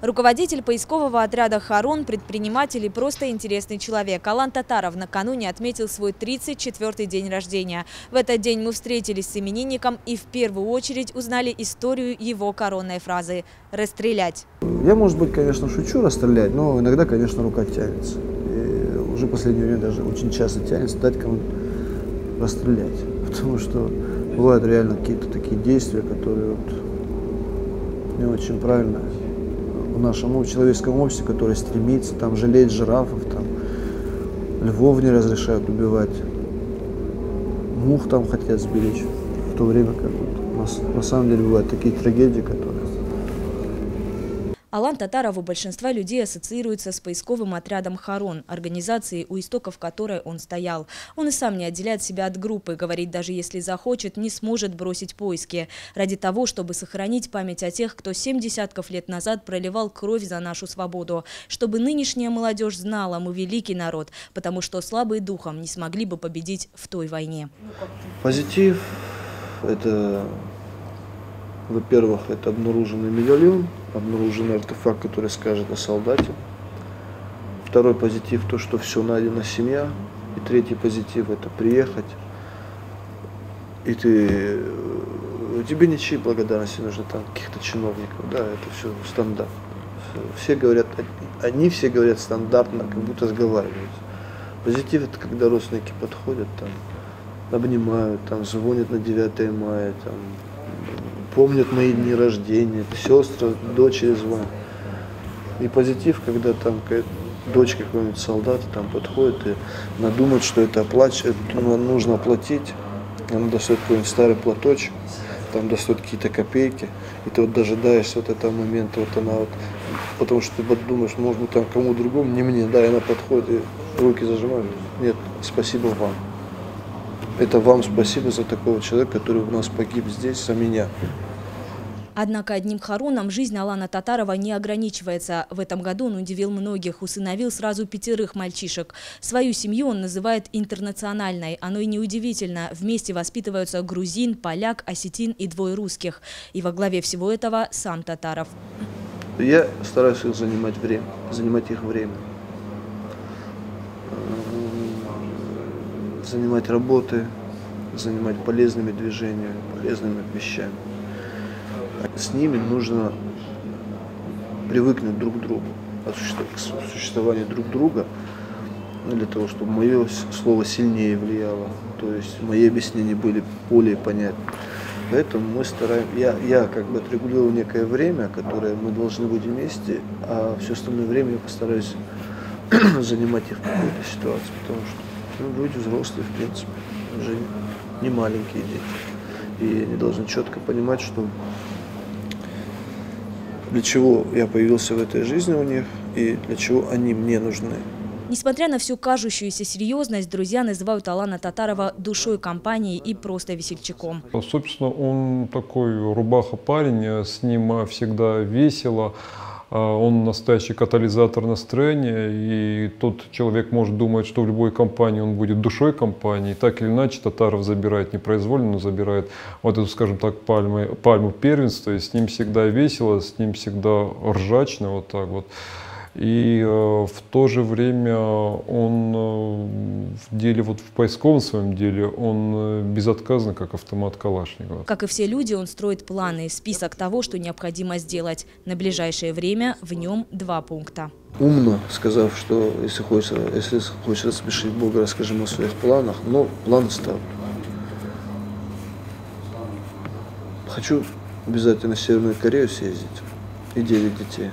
Руководитель поискового отряда «Харон», предприниматель и просто интересный человек. Алан Татаров накануне отметил свой 34-й день рождения. В этот день мы встретились с именинником и в первую очередь узнали историю его коронной фразы «расстрелять». Я, может быть, конечно, шучу расстрелять, но иногда, конечно, рука тянется. И уже в последнее время даже очень часто тянется дать кому-то расстрелять. Потому что бывают реально какие-то такие действия, которые вот не очень правильно в нашем человеческом обществе, которое стремится там жалеть жирафов, там, львов не разрешают убивать, мух там хотят сберечь, в то время как вот, на самом деле бывают такие трагедии, которые... Алан Татаров у большинства людей ассоциируется с поисковым отрядом «Харон», организацией, у истоков которой он стоял. Он и сам не отделяет себя от группы, говорит, даже если захочет, не сможет бросить поиски. Ради того, чтобы сохранить память о тех, кто 7 десятков лет назад проливал кровь за нашу свободу. Чтобы нынешняя молодежь знала, мы великий народ, потому что слабые духом не смогли бы победить в той войне. Позитив – это... Во-первых, это обнаруженный медальон, обнаруженный артефакт, который скажет о солдате. Второй позитив – то, что все найдена семья. И третий позитив – это приехать. И тебе ничьей благодарности нужно, там, каких-то чиновников. Да, это все стандарт. Все говорят, они все говорят стандартно, как будто сговариваются. Позитив – это когда родственники подходят, там, обнимают, там, звонят на 9 мая, там, помнят мои дни рождения, сестры, дочери звонят. И позитив, когда там дочь какого-нибудь солдата там подходит и надумает, что это нужно оплатить, она достает какой-нибудь старый платочек, там достает какие-то копейки, и ты вот дожидаешься вот этого момента, вот она вот, потому что ты думаешь, может быть, там кому другому, не мне, да, и она подходит и руки зажимает, нет, спасибо вам. Это вам спасибо за такого человека, который у нас погиб здесь, за меня. Однако одним Хароном жизнь Алана Татарова не ограничивается. В этом году он удивил многих, усыновил сразу 5 мальчишек. Свою семью он называет интернациональной. Оно и неудивительно. Вместе воспитываются грузин, поляк, осетин и 2 русских. И во главе всего этого сам Татаров. Я стараюсь их занимать их время. Занимать работой, занимать полезными движениями, полезными вещами. С ними нужно привыкнуть друг к другу, к существованию друг друга, для того, чтобы мое слово сильнее влияло, то есть мои объяснения были более понятны. Поэтому мы стараемся, я как бы отрегулировал некое время, которое мы должны быть вместе, а все остальное время я постараюсь занимать их в какой-то ситуации, потому что люди взрослые, в принципе, уже не маленькие дети. И они должны четко понимать, что для чего я появился в этой жизни у них и для чего они мне нужны. Несмотря на всю кажущуюся серьезность, друзья называют Алана Татарова душой компании и просто весельчаком. Собственно, он такой рубаха-парень, с ним всегда весело. Он настоящий катализатор настроения, и тот человек может думать, что в любой компании он будет душой компании. Так или иначе, Татаров забирает непроизвольно, но забирает вот эту, скажем так, пальму первенства, и с ним всегда весело, с ним всегда ржачно, вот так вот. И в то же время он в деле, вот в поисковом своем деле, он безотказно, как автомат Калашникова. Как и все люди, он строит планы, список того, что необходимо сделать. На ближайшее время в нем 2 пункта. Умно сказав, что если хочешь рассмешить Бога, расскажи ему о своих планах, но план ставь. Хочу обязательно в Северную Корею съездить и 9 детей.